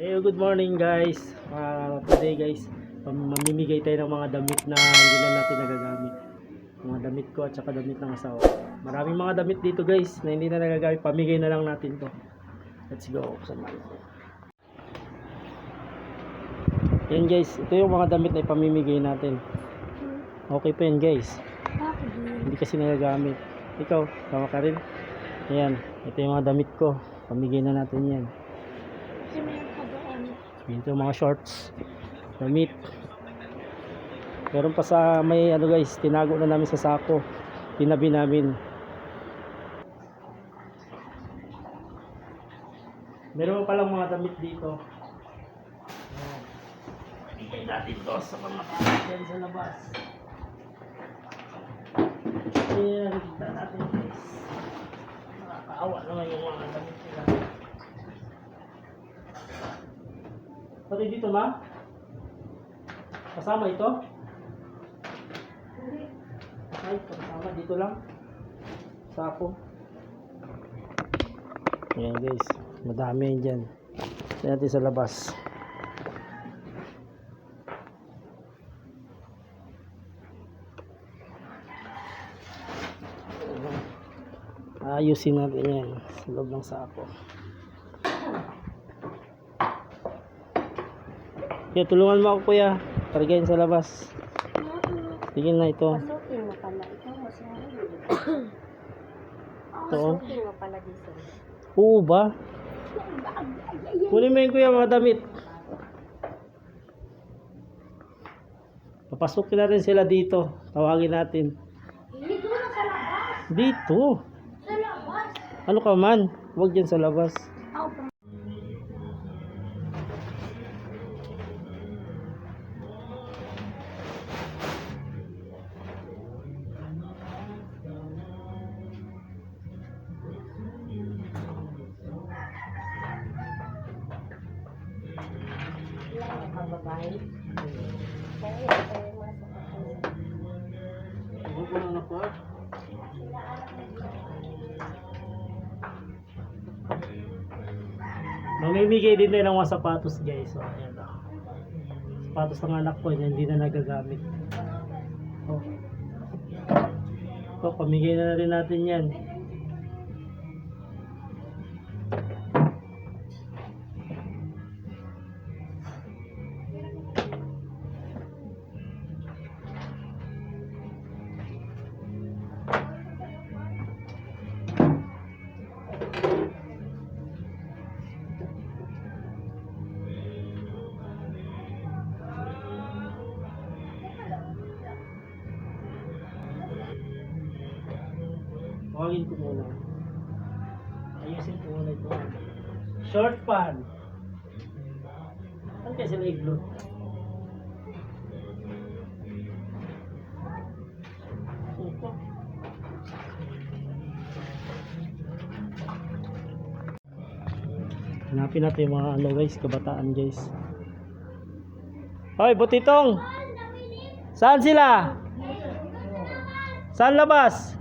Good morning guys. Today guys, mamimigay tayo ng mga damit na hindi na natin nagagamit. Mga damit ko at saka damit ng asawa. Maraming mga damit dito guys na hindi na nagagamit. Pamigay na lang natin to. Let's go. Samahan ko. Yan guys, ito yung mga damit na ipamimigay natin. Okay pa yan guys. Hindi kasi nagagamit. Ikaw, tama ka rin. Ayan, ito yung mga damit ko. Pamigay na natin yan. Ito yung mga shorts, damit. Meron pa sa may ano guys, tinago na namin sa sako. Tinabi namin. Meron pa lang mga damit dito. Ibigay natin to sa mga yan sa labas. Ayan, kita natin guys. Nakakaawa naman yung mga damit nila. Pati dito ma? Kasama ito? Ay, kasama dito lang. Sako. Ayan guys, madami yan dyan. Tignan natin sa labas. Ayusin natin yan sa loob ng sako. Kaya tulungan mo ako kuya, kargahin sa labas. Tingin na ito. Pasukin mo pala. Ikaw masahin. Ito. Pasukin mo pala dito. Oo ba? Kunin mo yun kuya mga damit. Papasukin natin sila dito. Tawagin natin. Dito na sa labas. Dito. Sa labas. Ano ka man? Huwag dyan sa labas. Babae. Huwag mo na po. Mamimigay din tayo ng mga sapatos guys. So, ayan o. Sapatos ng anak ko, hindi na nagagamit. Oh. So, pamigay na rin natin yan. Tawagin ko muna. Ayusin ko muna ito. Short pan. Saan kaya sila i-glue? Ito. Hanapin natin yung mga ano guys, kabataan guys. Hoy, butitong! Saan sila? Saan labas?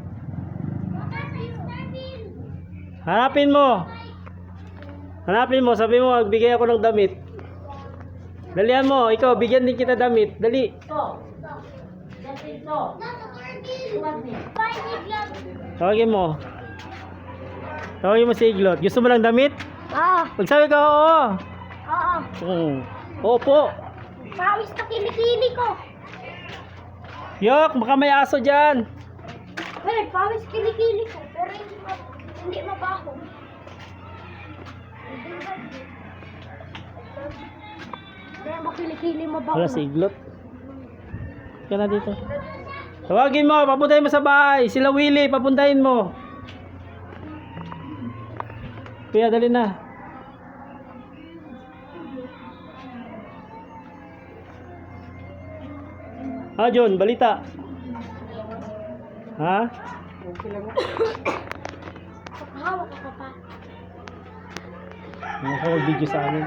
Hanapin mo. Hanapin mo. Sabi mo, magbigay ako ng damit. Dalihan mo. Ikaw, bigyan din kita damit. Dali. Tawagin mo. Tawagin mo si Iglot. Gusto mo ng damit? Magsabi ka, oo. Opo. Pawis na kilikili ko. Yok, baka may aso dyan. Well, pawis kilikili ko. Pero hindi mabaho. Kaya makilikili mabaho. Wala si Iglot. Kaya na dito. Tawagin mo, papuntahin mo sa bahay. Sila Willie, papuntahin mo. Kuya, dali na. John, balita. Ha? Hawak ka pa. Nakakapag-video sa amin.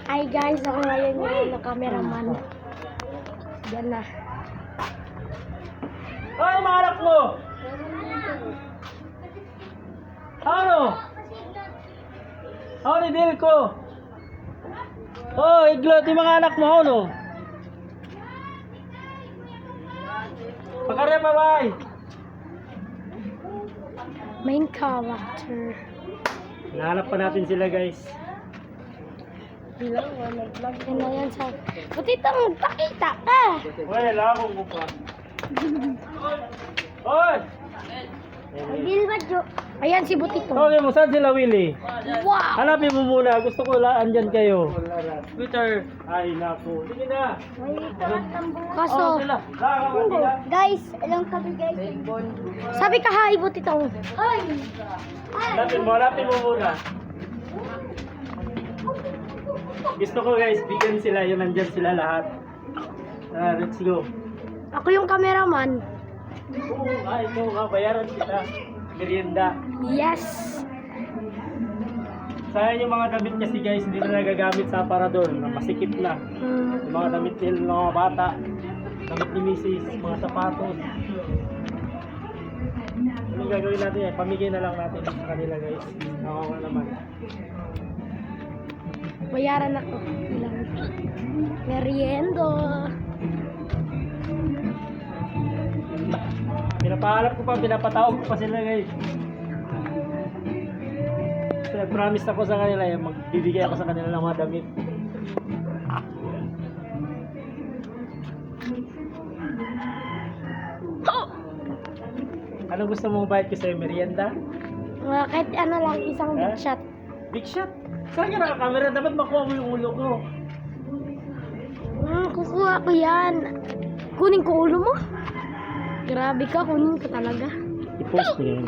Hi guys, ako ngayon yung cameraman. Yan na. Ay, mga anak mo! Ano? Oh, ni Dilko. Oh, Iglot, yung mga anak mo, no? Pagkari pa, bay. Main character. Nahanap pa natin sila, guys. Yan na yan sa... Buti itong magpakita ka. Wala akong mukha. Oy! Ayan si Butito. Okay mo, saan sila, Willie? Wow! Hanapin mo muna. Gusto ko andyan kayo. Twitter. Ay, naku. Sige na. Kaso, guys, alam kami guys. Sabi ka hi, Butito. Hi! Hanapin mo muna. Gusto ko, guys, bigyan sila. Yun, andyan sila lahat. Let's go. Ako yung cameraman. Oo, ito nga, bayaran kita. Merienda. Yes! Sayang yung mga damit kasi, guys, hindi na nagagamit sa aparador. Masikip na. Yung mga damit nila ng mga bata. Damit ni Mrs. Mga sapatos. Anong gagawin natin eh? Pamigay na lang natin sa kanila, guys. Nakawa naman. Bayaran ako. Meriendo. Pinapahalap ko pa, pinapatawag ko pa sila, guys. So, promise ako sa kanila, magbibigay ako sa kanila ng mga damit. Anong gusto mong bayad ko sa'yo? Merienda? Kahit ano lang, isang big shot. Big shot? Saan ka nakakamera? Dapat makuha mo yung ulo ko. Kukuha ko yan. Kunin ko ulo mo? Grabe ka, kunin ko talaga. I-post mo yan.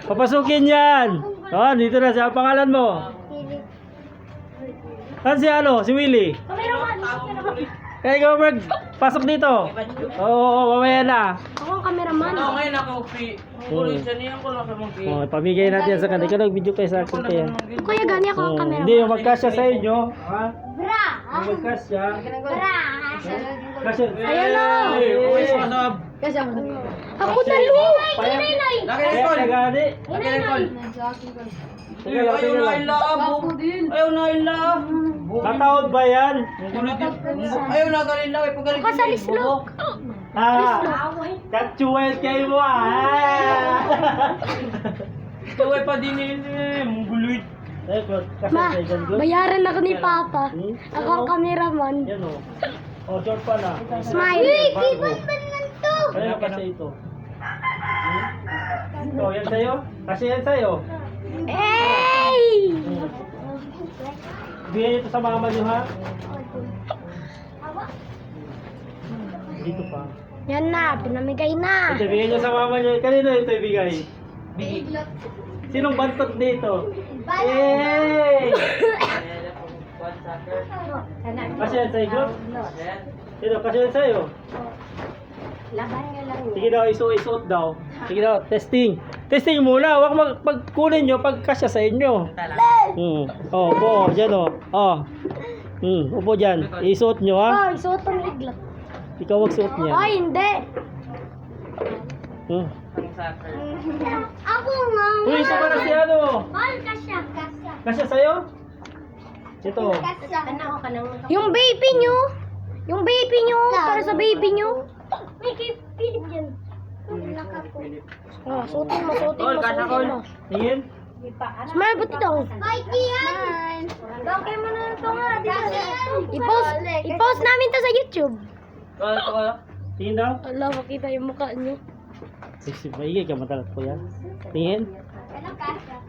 Papasukin yan! Oh, dito na siya. Pangalan mo? Saan si ano? Si Willie? Kaya ikaw pasok dito. Oo, mamaya na. Ako ang cameraman. Ngayon ako, ulit siya niya ko lang sa mga Oh, pamigay natin sa kanila. Ikaw nag-video kayo sa akin kaya. Kuya, gani ako ang Oh, cameraman. hindi, yung magkasya sa inyo. Ha? Bra! Yung magkasya. Bra! Kasya. Ayan na! Ako talo! Kaya gani. Ayaw na ilab. Ayaw na ilab. Kataon ba yan? Ayaw na galilaw. Ipagalit Ako sa lislok. Katsuwel kayo mo ah! Ikaw ay pa din mungguloy. Ma, bayaran ako ni Papa. Ako ang cameraman. Yan o. Oh, short pa na. Smile. Gibat pa naman to. Kaya kasi ito. Oh, yan sa'yo? Kasi yan sa'yo. Hey! Bigyan ito sa mama niyo ha? Dito pa. Yan na, pinamigay na. Ito, bigyan niyo sa mama niyo. Kanino ito ibigay? Sinong bantot dito? Hey! Kasi yan sa'yo, Glot? Sino? Kasi yan sa'yo? Laban nga lang. Sige daw, isuot daw. Sige daw, testing. Testing muna, huwag pagkunin nyo pagkasya sa inyo. Oh, upo, dyan o. Oh. Upo dyan. Isuot nyo ha. Oh, isuot ang iglot. Ikaw magsuot niya. Ay, hindi. Ako nga. Uy, isa ka na si ano. Ay, kasya. Kasya. Kasya sa'yo? Ito. Yung baby nyo. Yung baby nyo. Para sa baby nyo. May kipilip yan. Oh, suotin mo, suotin mo. Tingin. Smile, buti daw. Mikey yan. Bakit mo na ito nga. I-post namin to sa YouTube. Tingin daw. Ala, makita yung mukha nyo. Sexy, maigay ka matalat ko yan. Tingin.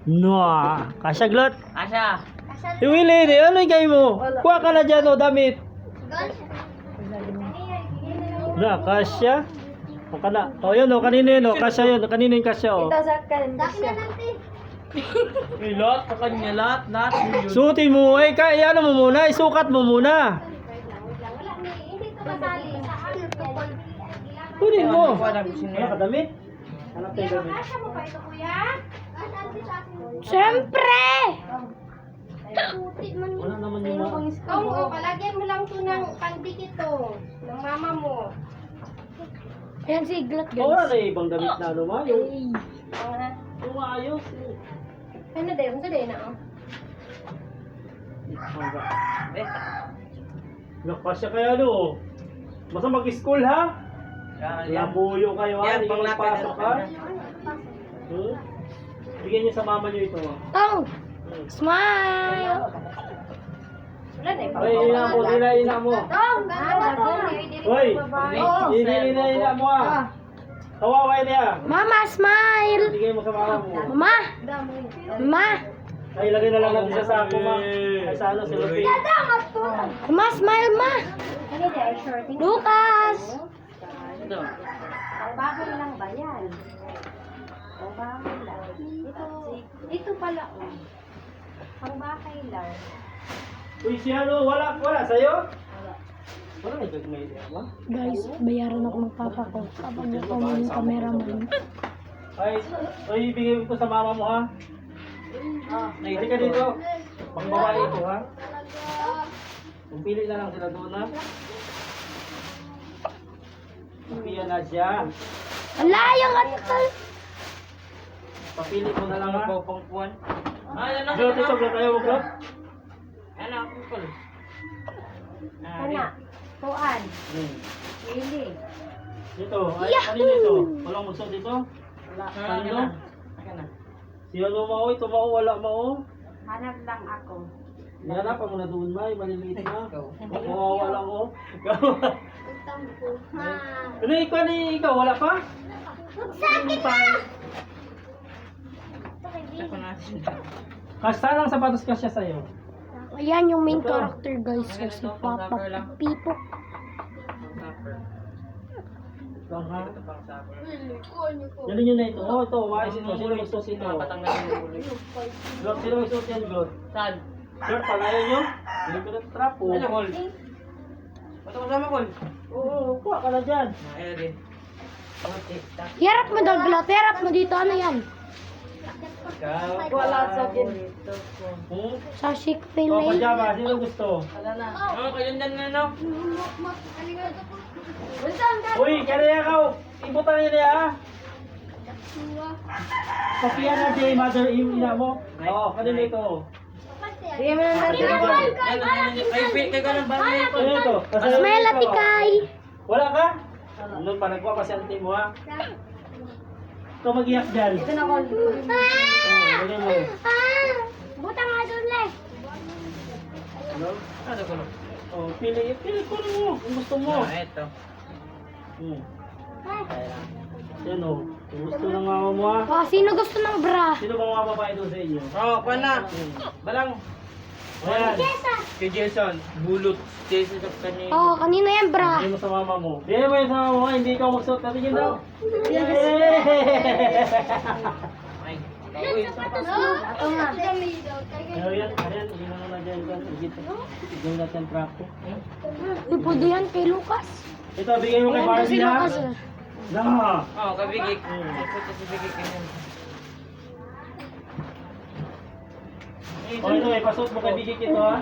No, kasya Glot. Asya. Yung Willie, ano yung kayo mo? Kuha ka na dyan o, damit. Na, kasya. O kana. O yun o, kanino yun o, kasya yun. Kanino yung kasya o. sa kasya. Lahat, sa kanya, lahat yun. Suotin mo, ano mo muna, isukat mo muna. Kunin mo. Ano ka damit? Hanap tayo damit. Siyempre! Wala naman yung mga. Oo, kalagyan mo lang ito ng pandikit to, ng mama mo. Ayan si Iglot, Oh, wala guys. na ibang damit na ano ma. Yung maayos. Ano din na oh. Hangga. Nakasya kaya no. Basta mag-school ha? Labuyo kayo ha? Yan, Hindi kayo panglapit magpasok na- ha? Bigyan niyo sa mama niyo ito ha? Tong! Smile! Ay, ina mo, ina mo. Hoy, ina mo ha. Kawawa niya. Mama, smile! Bigay mo sa mama mo. Mama! Mama! Ay, lagay na lang natin sa sako ma. Ay, sa ano, silupin. Mama, smile, ma! Lucas! Ang bakal lang ba yan? Ang bakal lang. Ito pala, oh. Ang bakal lang. Uy, si ano, wala sa'yo? Wala ito may idea ba? Guys, bayaran ako ng papa ko kapag ako yung cameraman. Ay, bigay ko sa mama mo ha. Ay, ka dito. Pang babae ito ha. Pili na lang sila doon ha. Papiya na siya. Ang layang atal! Papili mo na lang ha. Pangpuan. Glot ito, glot ayaw mo glot. Ano ako ko? Kana, tuan, Hmm. pili. Dito, ay, kanino ito? Walang muso dito? Kanino? Si ano mao, ito mao, wala mao. Hanap lang ako. Yan pa mo na doon may, maliliit na. Kawawa lang oh. Ano ikaw, wala pa? Sakit na! Kasta lang sapatos ka siya sa'yo. Ayan yung main character guys, si Papa Pipo. Lang ha? Dali nyo na ito. Oh, ito, maayos ito. Sino may suit ito? Glot, sino may suit yan, Glot? Saan? Glot, palayan nyo? Hindi ko na trapo. Ano, Col? Ba't ako sama, Col? Oo, kuha ka na dyan. Ayun din. Yarap mo daw, Glot. Yarap mo dito. Ano yan? Wala sa akin. Sa chick Oh, fil eh. pajama, sino gusto? Oo, kayo dyan na, no? Uy, kaya ikaw. Ibutan niya niya ha. Papiya na Jay, mother, ina mo. Oo, kanino ito? Sige mo lang Kay ka ng bagay ko. Kanino ito? Smile at ikay. Wala ka? Ano pa, nagkuha pa si auntie mo ha? Ikaw mag-iyak dyan. Ito na ko. Ganyan mo. Buta nga doon eh. Ano? Ano ko? Oh, pili ko na mo. Kung gusto mo. Ito. Yan o. Kung gusto ng mama mo ha. Oh, sino gusto ng bra? Sino ba mga babae doon sa inyo? Oo, kuha na. Balang. Ayan. Kay Jason. Bulot. Jason sa kanina. Oh, kanino yan bra? Bigyan mo sa mama mo. Bigyan mo yan sa mama mo. Hindi ikaw magsuot. Tatingin daw. Ay. Uy, Ako nga. Ayaw yan. Ayan. Hindi na na dyan. Igawin natin ang trapo. Di pwede yan kay Lucas. Ito, bigay mo kay Ayan si Barbie ha. Lucas eh. Na. Oo, kabigik. Puto si Bigik ganyan. O ito, ipasuot mo kay Bigik ito ha.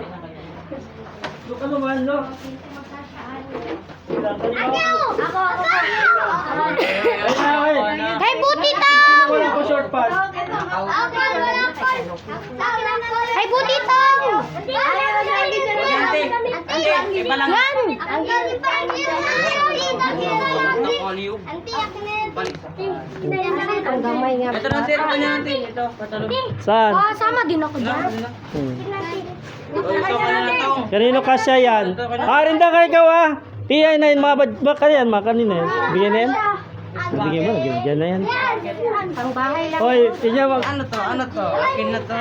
Look ano man, look. Ako! Ay, Kay Butitong! wala ko short pants. Kay Butitong! Ante, balang. Yan! Nakaliw. Balik sa Ang gamay nga. Ito na, sir. Ano natin? Ito, patulog. Saan? Oh, sama din ako dyan. Ito ka na taong. Kanino kasya yan? Rinda ka ikaw ah. Tiyan na yun, mga yan, mga kanina yan. Bigyan na yan. Bigyan mo, bigyan na yan. Ang bahay lang. Hoy, tiyan mo. Ano to? Ano to? Akin na to.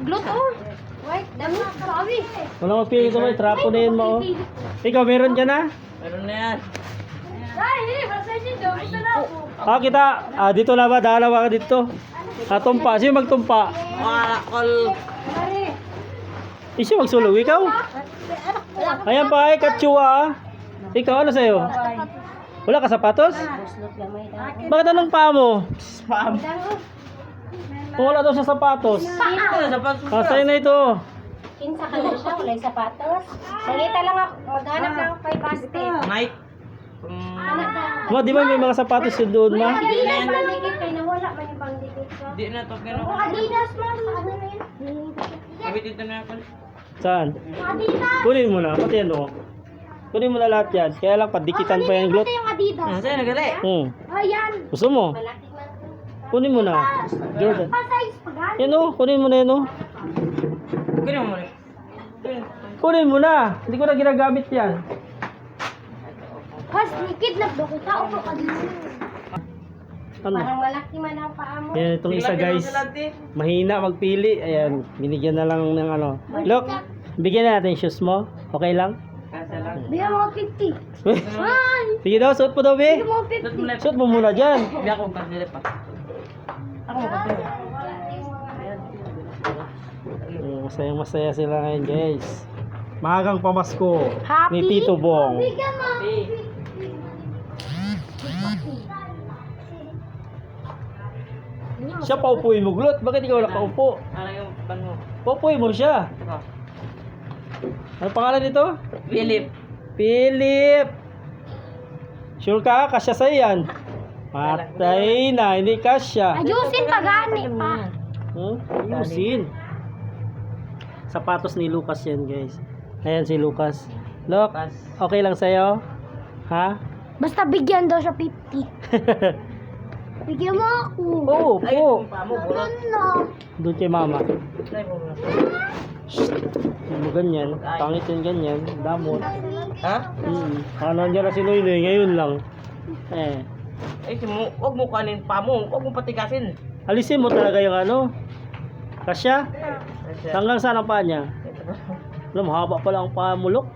Glut oh. Wait, dami. Sabi. Wala mo pili ito, may trapo na yun mo. Ikaw, meron ka na? Meron na yan. Kita. Dito na ba? Dalawa ka dito. Tumpa. Sino magtumpa? Mga kol. Sino magsulong? Ikaw? Ayan pa, katsua ah. Ikaw, ano sa'yo? Wala ka sapatos? Bakit anong paa mo? Spam. Wala daw sa sapatos. Sa'yo na ito. Kinsa ka na siya, wala sapatos. Nangita lang ako, maghanap lang ako kay basket. Mike. Ma, di ba may mga sapatos yun doon, ma? Adidas man dikit kay nawala man yung pangdikit ko. Di na to. Oh, Adidas man, sa ano na yun? Gamit ito na ako. Saan? Kunin mo na, pati ano. Kunin mo na lahat yan. Kaya lang, padikitan pa yung glot. Ito yung Adidas. Saan nagali? Ayan. Gusto mo? Kunin mo na. Jordan. Pa-size pa gan. Yan o, kunin mo na yan o. Ganyan mo rin. Kunin mo na. Hindi ko na ginagamit yan. Kas, kidnap daw kita. Upo ka dito. Ano? Parang malaki man ang paa mo. Yan, itong isa guys. Mahina magpili. Ayan, binigyan na lang ng ano. Look, bigyan na natin shoes mo. Okay lang? Bigyan mo 50. Ay! Sige daw, suot mo daw, be. Bigyan mo 50. Suot mo muna dyan. Hindi ako magkasili pa. Ako magkasili. Masayang masaya sila ngayon guys. Magang pamasko Happy? ni Tito Bong. Bigyan mo. Siya paupuin mo, Glot. Bakit ikaw nakaupo? Ano yung pan mo? Paupuin mo siya. Ito. Ano pangalan nito? Philip. Philip. Sure ka? Kasya sa'yo yan. Patay na, hindi kasya. Ayusin pa gani pa. Ayusin. Sapatos ni Lucas yan guys. Ayan si Lucas. Look, Pas. okay lang sa'yo? Ha? Basta bigyan daw siya 50. Bigyan mo ako. Oo, Ay, po. yung paa mo, bulot. Ano? Doon kay mama. Ay, bulot. Hindi mo ganyan. Pangit yung ganyan. Damot. Ha? Ano nandiyan na si Noynoy ngayon lang. Ay, huwag mo kanin pa mo. Huwag mo patigasin. Alisin mo talaga yung ano. Kasya? Hanggang saan ang paa niya? Alam, haba pala ang paa mo, look.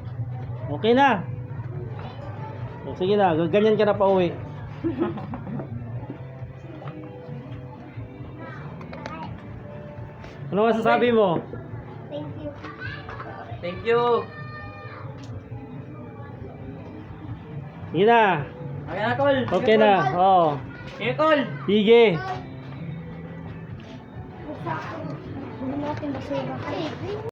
Okay na. Sige na, ganyan ka na pa uwi. Ano masasabi mo? Thank you. Thank you. Sige na. Okay na, Col. Okay na. Oo. Sige, Col. Sige. Hindi natin basura.